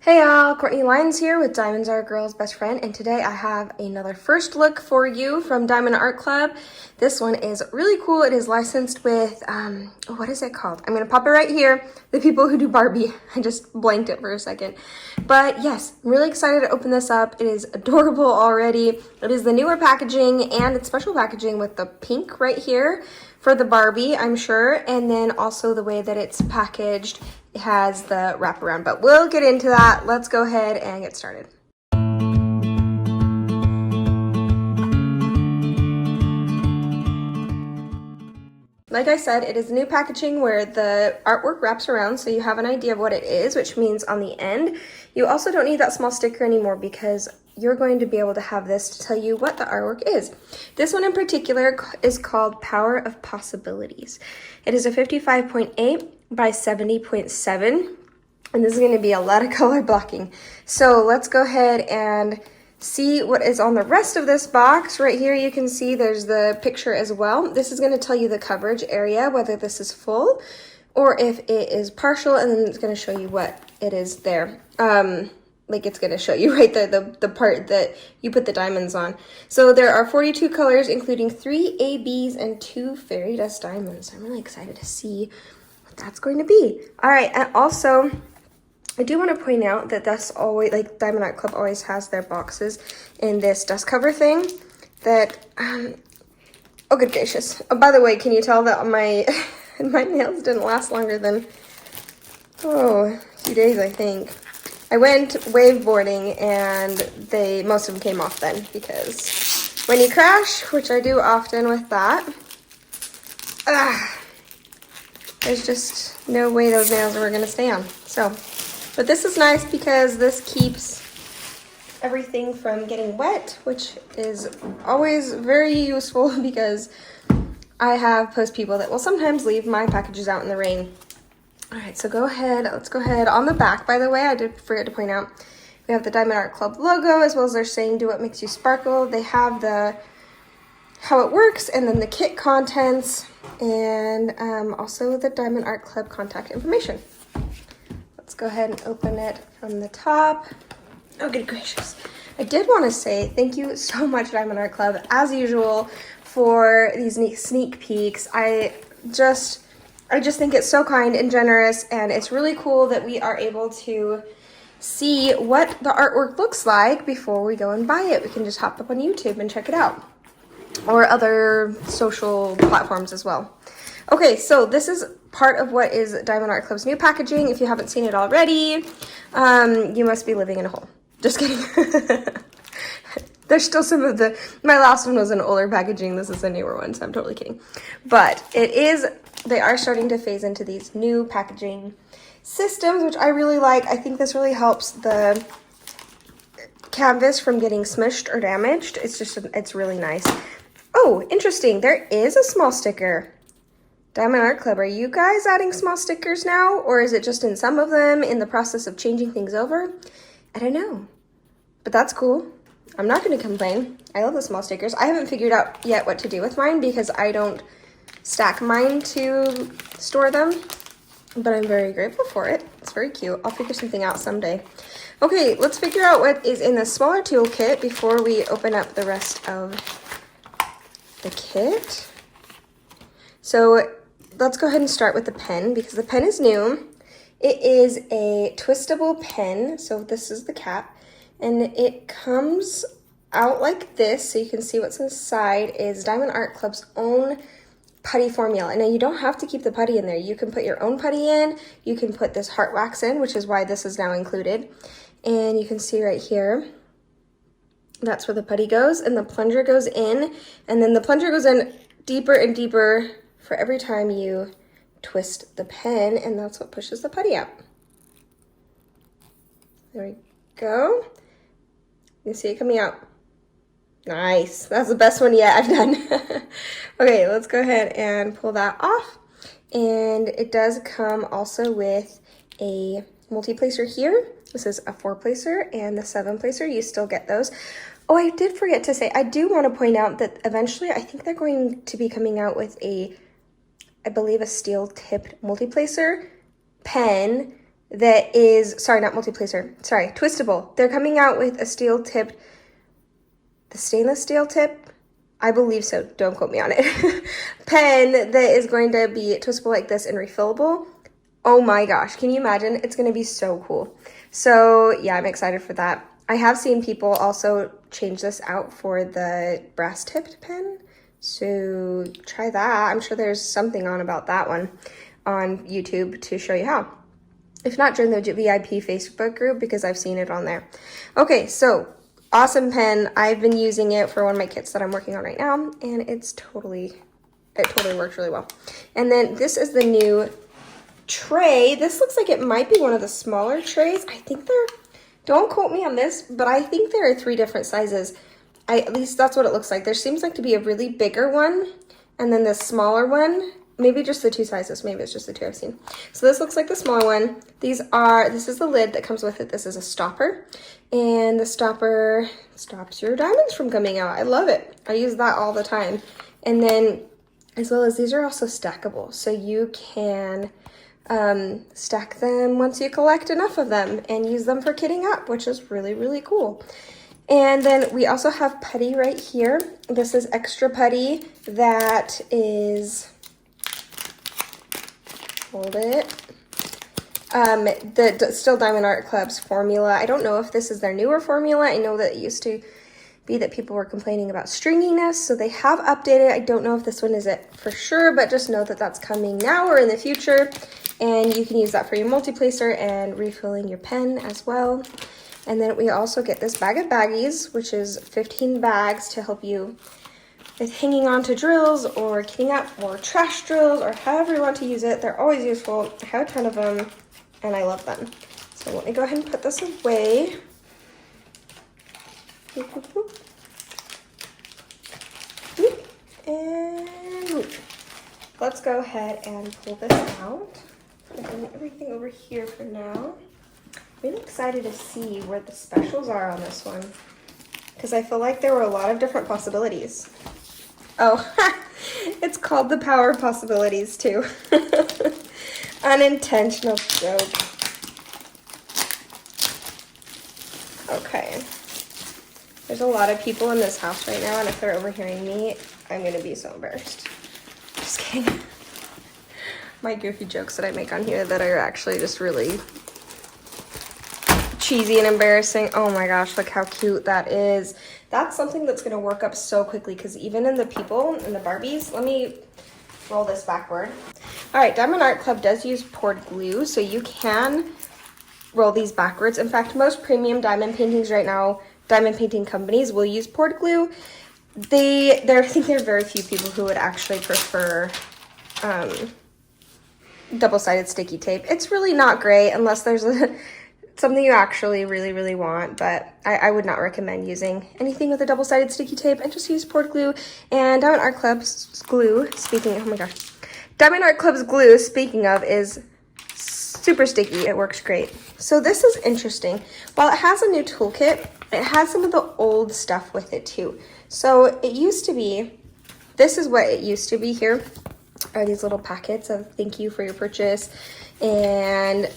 Hey y'all, Courtney Lyons here with Diamonds Are a Girl's Best Friend, and today I have another first look for you from Diamond Art Club. This one is really cool. It is licensed with, what is it called? I'm going to pop it right here. The people who do Barbie. I just blanked it for a second. But yes, I'm really excited to open this up. It is adorable already. It is the newer packaging, and it's special packaging with the pink right here for the Barbie, I'm sure, and then also the way that it's packaged has the wraparound, but we'll get into that. Let's go ahead and get started. Like I said, it is new packaging where the artwork wraps around so you have an idea of what it is, which means on the end, you also don't need that small sticker anymore because you're going to be able to have this to tell you what the artwork is. This one in particular is called Power of Possibilities. It is a 55.8 by 70.7, and this is going to be a lot of color blocking. So let's go ahead and see what is on the rest of this box. Right here you can see there's the picture as well. This is going to tell you the coverage area, whether this is full or if it is partial, and then it's going to show you what it is there. Like it's going to show you right there the part that you put the diamonds on. So there are 42 colors, including 3 ABs and 2 fairy dust diamonds. I'm really excited to see what that's going to be. All right, and also I do want to point out that that's always, like, Diamond Art Club always has their boxes in this dust cover thing that, oh good gracious. Oh, by the way, can you tell that my my nails didn't last longer than, a few days, I think. I went waveboarding and most of them came off then, because when you crash, which I do often with that, there's just no way those nails were gonna stay on. So, but this is nice because this keeps everything from getting wet, which is always very useful because I have post people that will sometimes leave my packages out in the rain. All right, so let's go ahead. On the back, by the way, I did forget to point out, we have the Diamond Art Club logo, as well as they're saying, do what makes you sparkle. They have the how it works, and then the kit contents, and also the Diamond Art Club contact information. Let's go ahead and open it from the top. Oh, good gracious. I did want to say thank you so much, Diamond Art Club, as usual, for these sneak peeks. I just think it's so kind and generous, and it's really cool that we are able to see what the artwork looks like before we go and buy it. We can just hop up on YouTube and check it out, or other social platforms as well. Okay, so this is part of what is Diamond Art Club's new packaging. If you haven't seen it already, you must be living in a hole. Just kidding. There's still some of my last one was an older packaging. This is a newer one, so I'm totally kidding. But they are starting to phase into these new packaging systems, which I really like. I think this really helps the canvas from getting smushed or damaged. It's really nice. Oh, interesting. There is a small sticker. Diamond Art Club, are you guys adding small stickers now? Or is it just in some of them in the process of changing things over? I don't know. But that's cool. I'm not going to complain. I love the small stickers. I haven't figured out yet what to do with mine because I don't stack mine to store them. But I'm very grateful for it. It's very cute. I'll figure something out someday. Okay, let's figure out what is in the smaller toolkit before we open up the rest of the kit. So let's go ahead and start with the pen because the pen is new. It is a twistable pen, so this is the cap, and it comes out like this, so you can see what's inside is Diamond Art Club's own putty formula. Now you don't have to keep the putty in there. You can put your own putty in, you can put this heart wax in, which is why this is now included, and you can see right here, that's where the putty goes, and the plunger goes in, and then the plunger goes in deeper and deeper for every time you twist the pen, and that's what pushes the putty out. There we go. You can see it coming out. Nice. That's the best one yet I've done. Okay, let's go ahead and pull that off. And it does come also with a multi-placer here. This is a 4-placer and the 7-placer. You still get those. Oh, I did forget to say, I do want to point out that eventually I think they're going to be coming out with I believe a steel-tipped multi-placer pen that is, sorry, not multi-placer, sorry, twistable. They're coming out with a steel tipped, the stainless steel tip, I believe so, don't quote me on it, pen that is going to be twistable like this and refillable. Oh my gosh, can you imagine? It's going to be so cool. So yeah, I'm excited for that. I have seen people also change this out for the brass tipped pen. So try that. I'm sure there's something on about that one on YouTube to show you how. If not, join the VIP Facebook group because I've seen it on there. Okay, so awesome pen. I've been using it for one of my kits that I'm working on right now, and it totally works really well. And then this is the new tray. This looks like it might be one of the smaller trays. I think don't quote me on this, but I think there are 3 different sizes. At least that's what it looks like. There seems like to be a really bigger one and then the smaller one. Maybe just the 2 sizes. Maybe it's just the 2 I've seen. So this looks like the smaller one. This is the lid that comes with it. This is a stopper. And the stopper stops your diamonds from coming out. I love it. I use that all the time. And then as well as these are also stackable. So you can stack them once you collect enough of them and use them for kitting up, which is really, really cool. And then we also have putty right here. This is extra putty that is, hold it, the Still Diamond Art Club's formula. I don't know if this is their newer formula. I know that it used to be that people were complaining about stringiness, so they have updated. I don't know if this one is it for sure, but just know that that's coming now or in the future. And you can use that for your multi-placer and refilling your pen as well. And then we also get this bag of baggies, which is 15 bags to help you with hanging on to drills or kitting up or trash drills or however you want to use it. They're always useful. I have a ton of them and I love them. So let me go ahead and put this away. And let's go ahead and pull this out. Putting everything over here for now. Really excited to see where the specials are on this one because I feel like there were a lot of different possibilities. Oh, it's called the Power Possibilities too. Unintentional joke. Okay. There's a lot of people in this house right now, and if they're overhearing me, I'm going to be so embarrassed. Just kidding. My goofy jokes that I make on here that are actually just really cheesy and embarrassing. Oh my gosh, look how cute that is. That's something that's going to work up so quickly because even in the people, in the Barbies, let me roll this backward. All right, Diamond Art Club does use poured glue, so you can roll these backwards. In fact, most premium diamond paintings right now, diamond painting companies will use poured glue. I think there are very few people who would actually prefer double-sided sticky tape. It's really not great unless there's something you actually really, really want, but I would not recommend using anything with a double-sided sticky tape and just use poured glue. And Diamond Art Club's glue, Diamond Art Club's glue, speaking of, is super sticky. It works great. So this is interesting. While it has a new toolkit, it has some of the old stuff with it too. So it used to be, this is what it used to be here, are these little packets of thank you for your purchase, and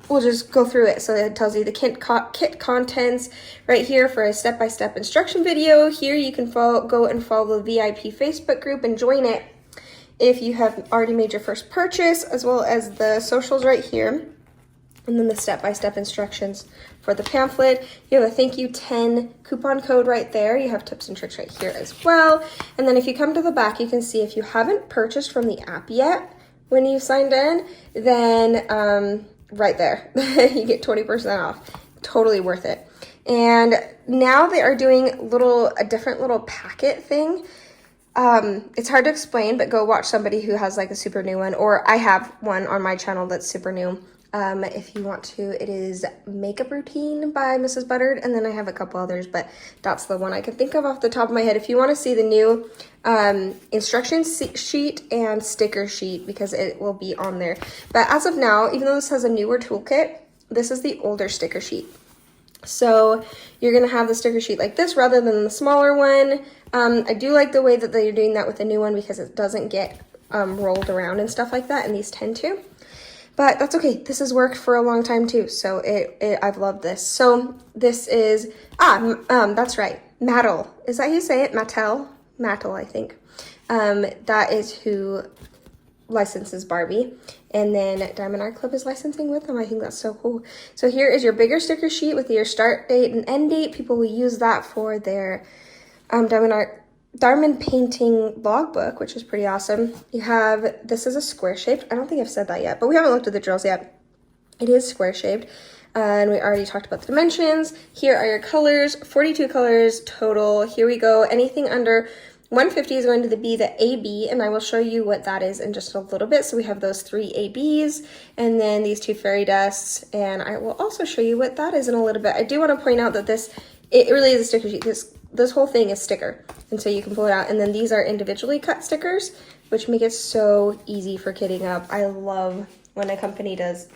we'll just go through it. So it tells you the kit contents right here for a step-by-step instruction video. Here you can go and follow the VIP Facebook group and join it if you have already made your first purchase, as well as the socials right here. And then the step-by-step instructions for the pamphlet. You have a thank you 10 coupon code right there. You have tips and tricks right here as well. And then if you come to the back, you can see if you haven't purchased from the app yet when you signed in, then right there, you get 20% off. Totally worth it. And now they are doing a different little packet thing. It's hard to explain, but go watch somebody who has like a super new one, or I have one on my channel that's super new. If you want to, it is Makeup Routine by Mrs. Buttered, and then I have a couple others, but that's the one I can think of off the top of my head. If you want to see the new instruction sheet and sticker sheet, because it will be on there. But as of now, even though this has a newer toolkit, this is the older sticker sheet. So you're going to have the sticker sheet like this rather than the smaller one. I do like the way that they're doing that with the new one because it doesn't get rolled around and stuff like that, and these tend to. but that's okay. This has worked for a long time too, so I've loved this. So this is, that's right, Mattel. Is that how you say it? Mattel? Mattel, I think. That is who licenses Barbie. And then Diamond Art Club is licensing with them. I think that's so cool. So here is your bigger sticker sheet with your start date and end date. People will use that for their diamond painting logbook, which is pretty awesome. You have, this is a square shaped. I don't think I've said that yet, but we haven't looked at the drills yet. It is square shaped. And we already talked about the dimensions. Here are your colors, 42 colors total. Here we go. Anything under 150 is going to be the AB, and I will show you what that is in just a little bit. So we have those 3 ABs, and then these 2 fairy dusts, and I will also show you what that is in a little bit. I do want to point out that it really is a sticker sheet. This whole thing is sticker, and so you can pull it out, and then these are individually cut stickers, which make it so easy for kitting up. I love when a company does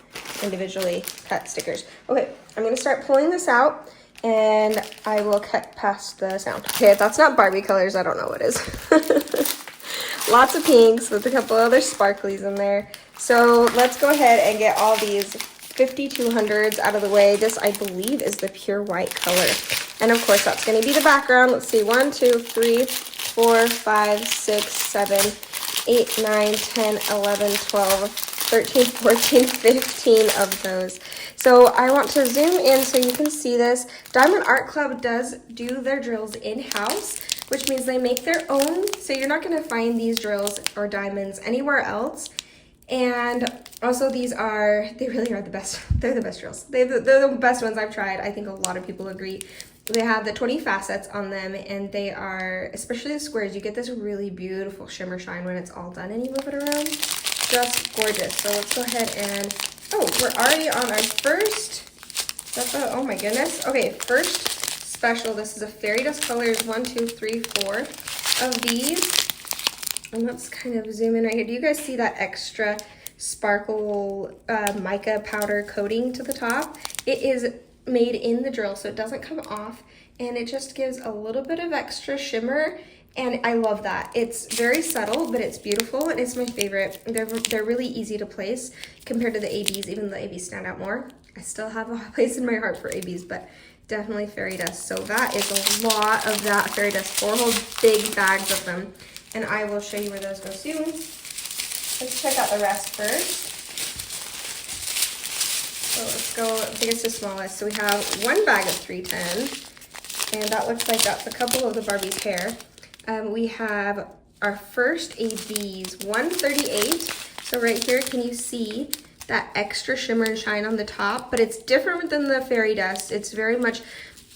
individually cut stickers. Okay, I'm going to start pulling this out, and I will cut past the sound. Okay, that's not Barbie colors, I don't know what is. Lots of pinks with a couple other sparklies in there. So let's go ahead and get all these 5200s out of the way. This, I believe, is the pure white color. And of course, that's going to be the background. Let's see, 1, 2, 3, 4, 5, 6, 7, 8, 9, 10, 11, 12, 13, 14, 15 of those. So I want to zoom in so you can see this. Diamond Art Club does do their drills in-house, which means they make their own. So you're not going to find these drills or diamonds anywhere else. And also they really are the best. They're the best drills. They're the best ones I've tried. I think a lot of people agree. They have the 20 facets on them, and they are, especially the squares, you get this really beautiful shimmer shine when it's all done and you move it around. Just gorgeous. So let's go ahead and, oh, we're already on our first, oh my goodness. Okay, first special. This is a fairy dust colors, 1, 2, 3, 4 of these. And let's kind of zoom in right here. Do you guys see that extra sparkle mica powder coating to the top? It is made in the drill, so it doesn't come off, and it just gives a little bit of extra shimmer, and I love that. It's very subtle, but it's beautiful, and it's my favorite. They're really easy to place compared to the ABs, even though the ABs stand out more. I still have a place in my heart for ABs, but definitely fairy dust. So that is a lot of that fairy dust, 4 whole big bags of them, and I will show you where those go soon. Let's check out the rest first. So let's go biggest to smallest. So we have 1 bag of 310, and that looks like that's a couple of the Barbie's hair. We have our first ABs, 138. So right here, can you see that extra shimmer and shine on the top? But it's different than the fairy dust. It's very much,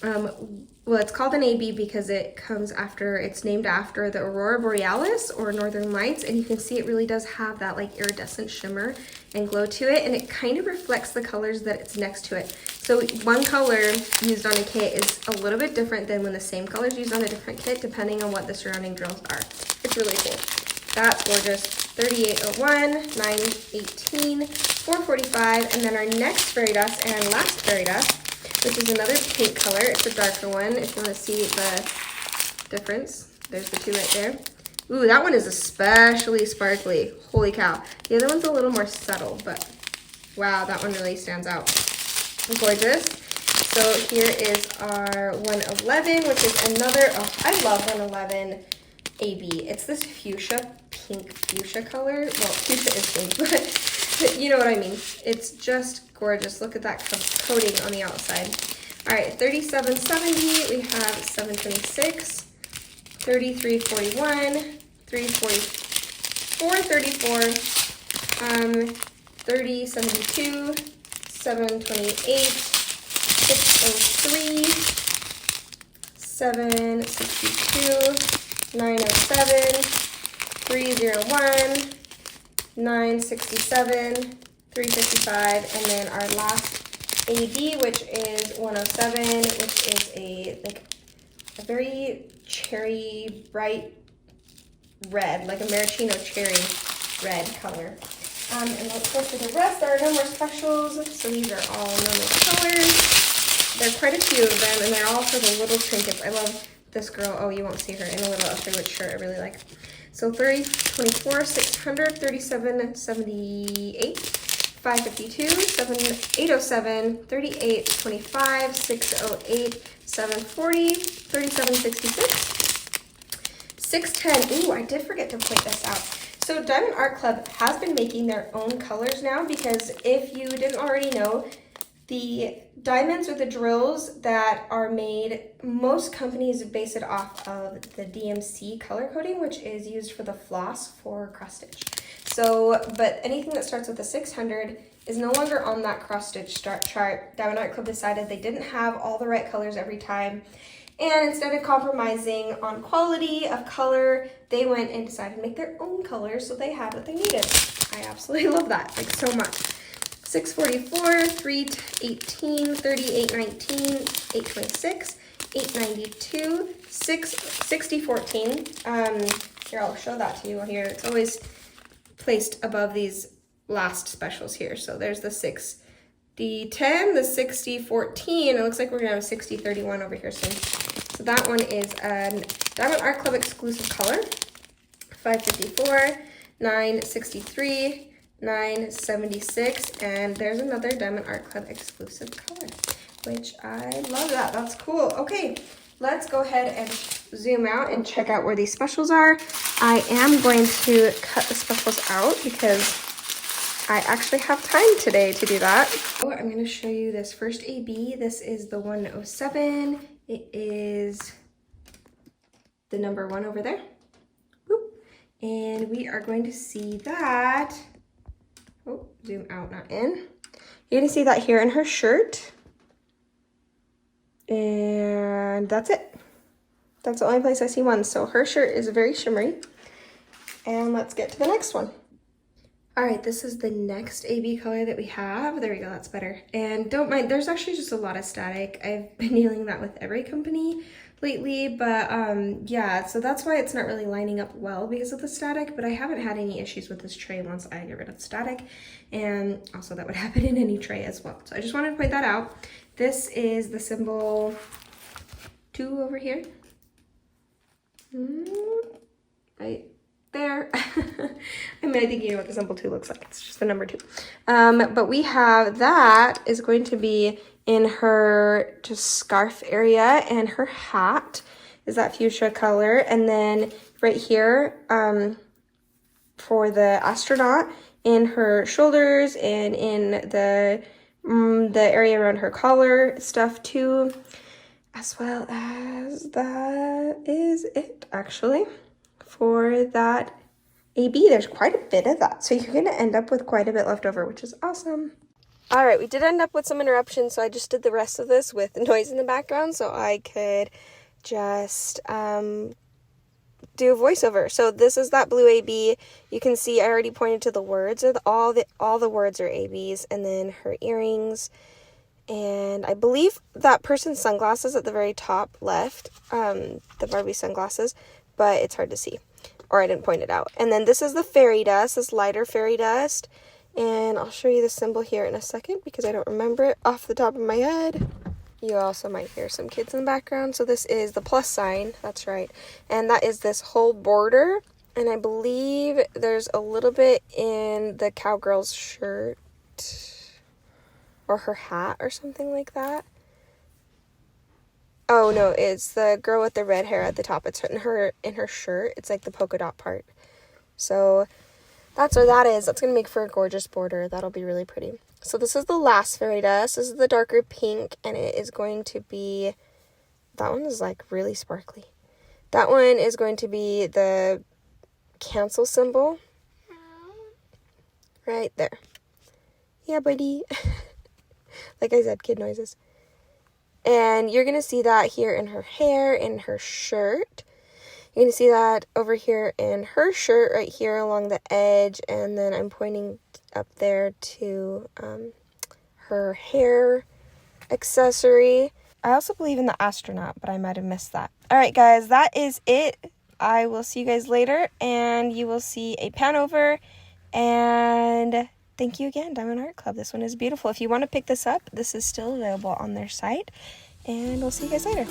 well, it's called an AB because it's named after the Aurora Borealis or Northern Lights, and you can see it really does have that like iridescent shimmer and glow to it, and it kind of reflects the colors that it's next to it. So one color used on a kit is a little bit different than when the same color is used on a different kit, depending on what the surrounding drills are. It's really cool. That's gorgeous. 3801, 918, 445, and then our next fairy dust and last fairy dust, which is another pink color. It's a darker one if you want to see the difference. There's the 2 right there. Ooh, that one is especially sparkly. Holy cow. The other one's a little more subtle, but wow, that one really stands out. Gorgeous. So here is our 111, which is another, oh, I love 111 AB. It's this pink fuchsia color. Well, fuchsia is pink, but you know what I mean. It's just gorgeous. Look at that coating on the outside. All right, 3770, we have 726, 3341, 344, 34, 3072, 728, 603, 762, 907, 301, 967, 355, and then our last AB, which is 107, which is a very cherry, bright red, like a maraschino cherry red color. And let's go through the rest. There are no more specials, so these are all normal colors. There are quite a few of them, and they're all for the little trinkets. I love this girl. Oh, you won't see her in a little. I'll show you which shirt I really like. So 30, 24, 600, 37, 78, 5 552, 807, 38, 25, 608, 740, 3766, 610. Ooh, I did forget to point this out. So Diamond Art Club has been making their own colors now, because if you didn't already know, the diamonds or the drills that are made, most companies base it off of the DMC color coding, which is used for the floss for cross stitch. So, but anything that starts with a 600 is no longer on that cross stitch chart. Diamond Art Club decided they didn't have all the right colors every time. And instead of compromising on quality of color, they went and decided to make their own colors, so they had what they needed. I absolutely love that, like so much. 644, 318, 3819, 826, 892, 6014. Here, I'll show that to you here. It's always placed above these last specials here. So there's the 6010, the 6014. It looks like we're gonna have 6031 over here soon. So that one is a Diamond Art Club exclusive color. 554, 963, 976, and there's another Diamond Art Club exclusive color, which I love that. That's cool. Okay, let's go ahead and zoom out and check out where these specials are. I am going to cut the specials out because I actually have time today to do that. So I'm going to show you this first AB. This is the 107. It is the number 1 over there. Whoop. And we are going to see that. Oh, zoom out, not in. You're gonna see that here in her shirt. And that's it. That's the only place I see one. So her shirt is very shimmery. And let's get to the next one. All right, this is the next AB color that we have. There we go, that's better. And don't mind, there's actually just a lot of static. I've been dealing that with every company lately, but yeah, so that's why it's not really lining up well because of the static, but I haven't had any issues with this tray once I get rid of the static, and also that would happen in any tray as well. So I just wanted to point that out. This is the symbol 2 over here. Right there. I mean, I think you know what the symbol 2 looks like. It's just the number 2. But we have that is going to be in her just scarf area, and her hat is that fuchsia color. And then right here for the astronaut, in her shoulders and in the area around her collar stuff too, as well as that is it actually for that AB. There's quite a bit of that, so you're going to end up with quite a bit left over, which is awesome. All right, we did end up with some interruptions, so I just did the rest of this with noise in the background so I could just do a voiceover. So this is that blue AB. You can see I already pointed to the words. All the words are ABs, and then her earrings, and I believe that person's sunglasses at the very top left, the Barbie sunglasses, but it's hard to see, or I didn't point it out. And then this is the fairy dust, this lighter fairy dust. And I'll show you the symbol here in a second because I don't remember it off the top of my head. You also might hear some kids in the background. So this is the plus sign, that's right. And that is this whole border. And I believe there's a little bit in the cowgirl's shirt or her hat or something like that. Oh no, it's the girl with the red hair at the top. It's in her shirt. It's like the polka dot part. So that's what that is. That's going to make for a gorgeous border. That'll be really pretty. So this is the last fairy dust. This is the darker pink, and it is going to be, that one is like really sparkly. That one is going to be the cancel symbol. Right there. Yeah, buddy. Like I said, kid noises. And you're going to see that here in her hair, in her shirt. You're going to see that over here in her shirt, right here along the edge, and then I'm pointing up there to her hair accessory. I also believe in the astronaut, but I might have missed that. All right, guys, that is it. I will see you guys later, and you will see a Panover, and thank you again, Diamond Art Club. This one is beautiful. If you want to pick this up, this is still available on their site, and we'll see you guys later.